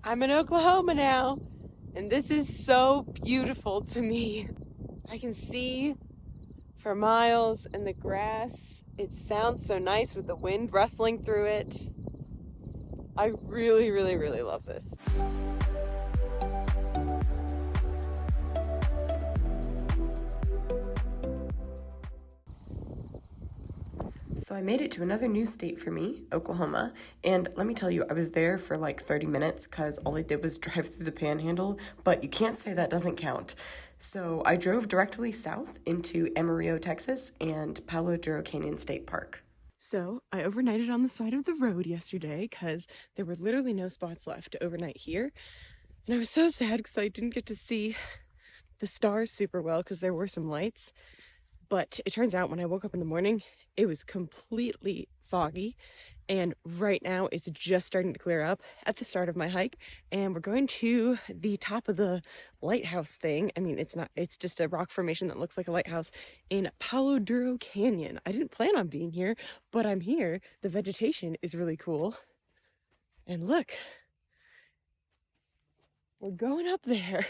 I'm in Oklahoma now, and this is so beautiful to me. I can see for miles in the grass. It sounds so nice with the wind rustling through it. I really, really, really love this. So I made it to another new state for me, Oklahoma, and let me tell you, I was there for like 30 minutes because all I did was drive through the panhandle, but you can't say that doesn't count. So I drove directly south into Amarillo, Texas, and Palo Duro Canyon State Park. So I overnighted on the side of the road yesterday because there were literally no spots left to overnight here, and I was so sad because I didn't get to see the stars super well because there were some lights. But it turns out when I woke up in the morning, it was completely foggy, and right now it's just starting to clear up at the start of my hike, and we're going to the top of the lighthouse thing. I mean, it's just a rock formation that looks like a lighthouse in Palo Duro Canyon. I didn't plan on being here, but I'm here. The vegetation is really cool. And look, we're going up there.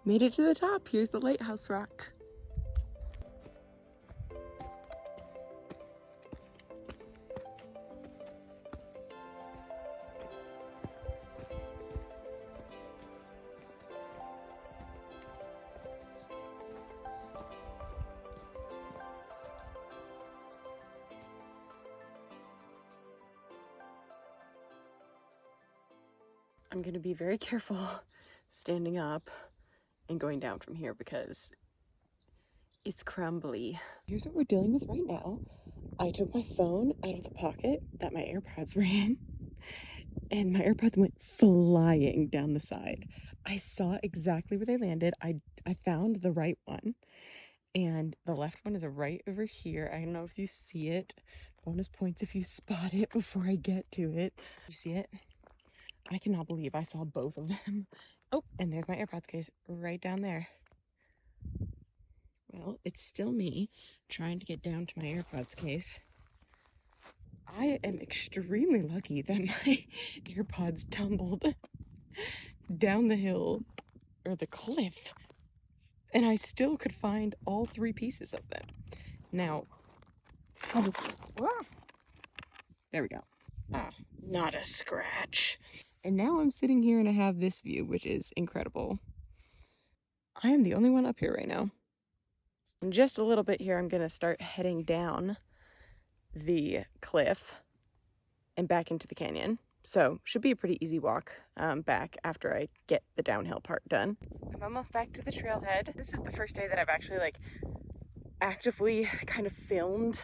Made it to the top. Here's the lighthouse rock. I'm gonna be very careful standing up and going down from here because it's crumbly. Here's what we're dealing with right now. I took my phone out of the pocket that my AirPods were in, and my AirPods went flying down the side. I saw exactly where they landed. I found the right one, and the left one is right over here. I don't know if you see it. Bonus points if you spot it before I get to it. You see it? I cannot believe I saw both of them. Oh, and there's my AirPods case right down there. Well, it's still me trying to get down to my AirPods case. I am extremely lucky that my AirPods tumbled down the hill or the cliff, and I still could find all three pieces of them. Now, there we go. Not a scratch. And now I'm sitting here and I have this view, which is incredible. I am the only one up here right now. In just a little bit here, I'm gonna start heading down the cliff and back into the canyon. So should be a pretty easy walk back after I get the downhill part done. I'm almost back to the trailhead. This is the first day that I've actually actively kind of filmed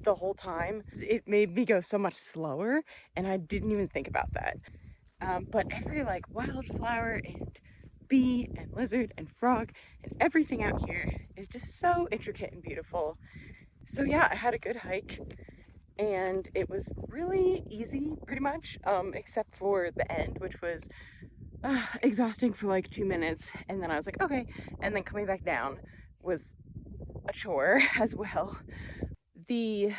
the whole time. It made me go so much slower, and I didn't even think about that. But every wildflower and bee and lizard and frog and everything out here is just so intricate and beautiful. So yeah, I had a good hike and it was really easy pretty much, except for the end, which was exhausting for like 2 minutes. And then I was like, okay. And then coming back down was a chore as well. The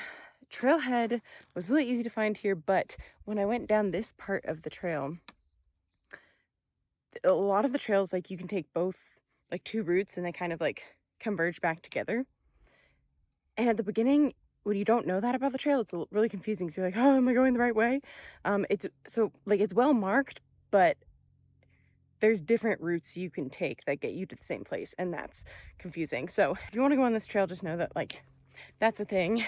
trailhead was really easy to find here, but when I went down this part of the trail, a lot of the trails, like you can take both, like two routes, and they kind of like converge back together. And at the beginning, when you don't know that about the trail, it's really confusing. So you're like, oh, am I going the right way? It's so like it's well marked, but there's different routes you can take that get you to the same place, and that's confusing. So if you want to go on this trail, just know that like that's a thing,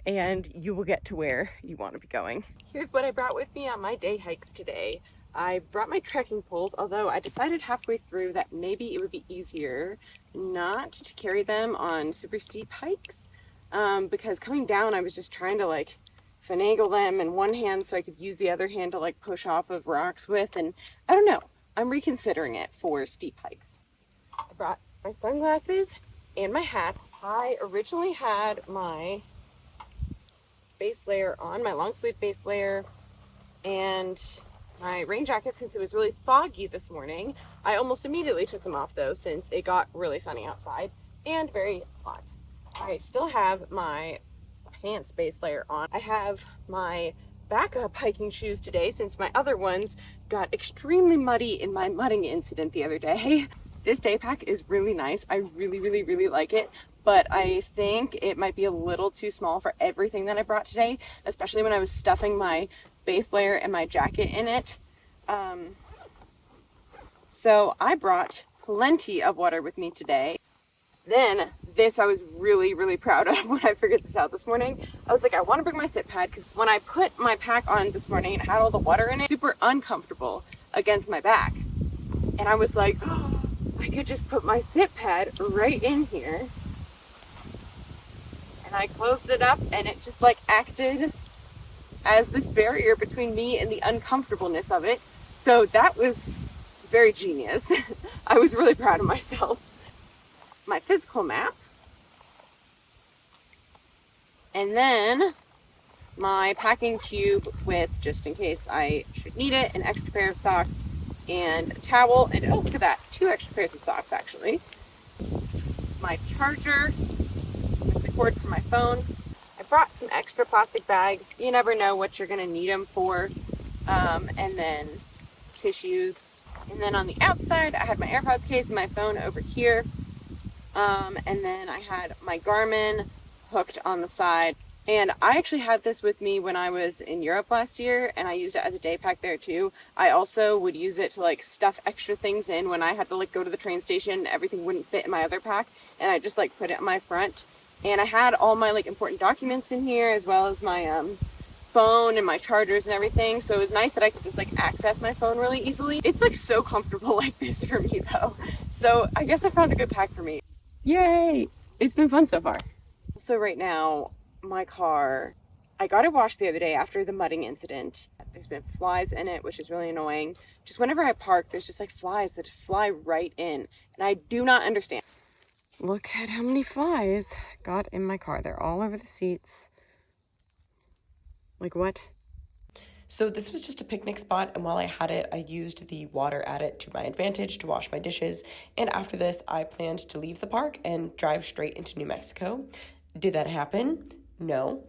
and you will get to where you want to be going. Here's what I brought with me on my day hikes today. I brought my trekking poles, although I decided halfway through that maybe it would be easier not to carry them on super steep hikes, because coming down I was just trying to like finagle them in one hand so I could use the other hand to like push off of rocks with, and I don't know, I'm reconsidering it for steep hikes. I brought my sunglasses and my hat. I originally had my base layer on, my long sleeve base layer, and my rain jacket since it was really foggy this morning. I almost immediately took them off though since it got really sunny outside and very hot. I still have my pants base layer on. I have my backup hiking shoes today since my other ones got extremely muddy in my mudding incident the other day. This day pack is really nice. I really like it, but I think it might be a little too small for everything that I brought today, especially when I was stuffing my base layer and my jacket in it. So I brought plenty of water with me today. Then this I was really proud of when I figured this out this morning. I was like, I want to bring my sit pad because when I put my pack on this morning and it had all the water in it, super uncomfortable against my back. And I was like, oh, I could just put my sit pad right in here. And I closed it up and it just like acted as this barrier between me and the uncomfortableness of it. So that was very genius. I was really proud of myself. My physical map, and then my packing cube with, just in case I should need it, an extra pair of socks and a towel, and oh, look at that, 2 extra pairs of socks actually. My charger with the cord for my phone. I brought some extra plastic bags. You never know what you're gonna need them for. And then tissues. And then on the outside, I had my AirPods case and my phone over here. And then I had my Garmin hooked on the side. And I actually had this with me when I was in Europe last year, and I used it as a day pack there too. I also would use it to like stuff extra things in when I had to like go to the train station. Everything wouldn't fit in my other pack, and I just like put it on my front. And I had all my like important documents in here, as well as my phone and my chargers and everything. So it was nice that I could just like access my phone really easily. It's like so comfortable like this for me though. So I guess I found a good pack for me. Yay! It's been fun so far. So right now, my car, I got it washed the other day after the mudding incident. There's been flies in it, which is really annoying. Just whenever I park, there's just like flies that fly right in, and I do not understand. Look at how many flies got in my car. They're all over the seats. Like what? So this was just a picnic spot, and while I had it, I used the water at it to my advantage to wash my dishes. And after this, I planned to leave the park and drive straight into New Mexico. Did that happen? No.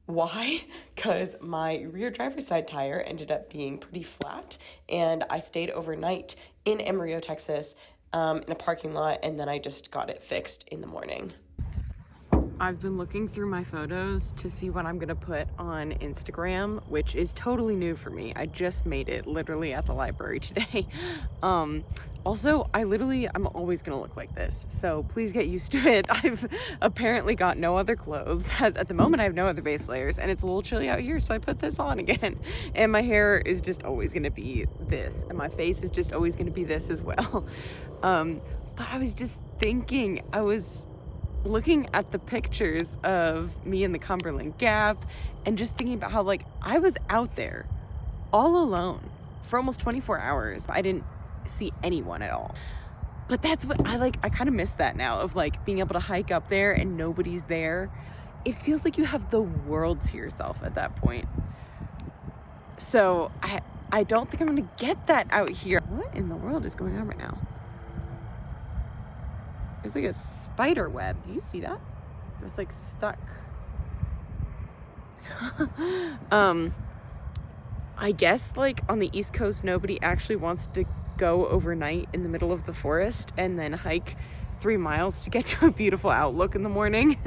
Why? Because my rear driver's side tire ended up being pretty flat, and I stayed overnight in Amarillo, Texas, in a parking lot, and then I just got it fixed in the morning. I've been looking through my photos to see what I'm gonna put on Instagram, which is totally new for me. I just made it literally at the library today. Also, I'm always gonna look like this, so please get used to it. I've apparently got no other clothes. At the moment, I have no other base layers, and it's a little chilly out here, so I put this on again. And my hair is just always gonna be this, and my face is just always gonna be this as well. But I was just thinking, I was looking at the pictures of me in the Cumberland Gap and just thinking about how like I was out there all alone for almost 24 hours. I didn't see anyone at all. But that's what I kind of miss that now, of like being able to hike up there and nobody's there. it feels like you have the world to yourself at that point. So I don't think I'm gonna get that out here. What in the world is going on right now? There's like a spider web. Do you see that? It's like stuck. I guess like on the East Coast, nobody actually wants to go overnight in the middle of the forest and then hike 3 miles to get to a beautiful outlook in the morning.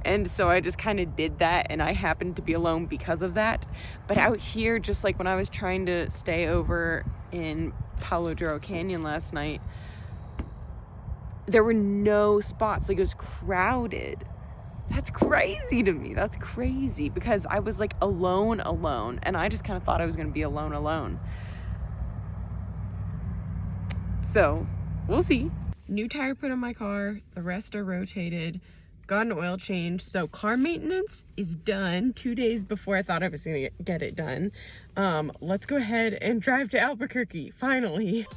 And so I just kind of did that, and I happened to be alone because of that. But out here, just like when I was trying to stay over in Palo Duro Canyon last night, there were no spots. Like, it was crowded. That's crazy to me. That's crazy, because I was like alone, and I just kind of thought I was going to be alone. So we'll see. New tire put on my car. The rest are rotated. Got an oil change. So car maintenance is done 2 days before I thought I was going to get it done. Let's go ahead and drive to Albuquerque, finally.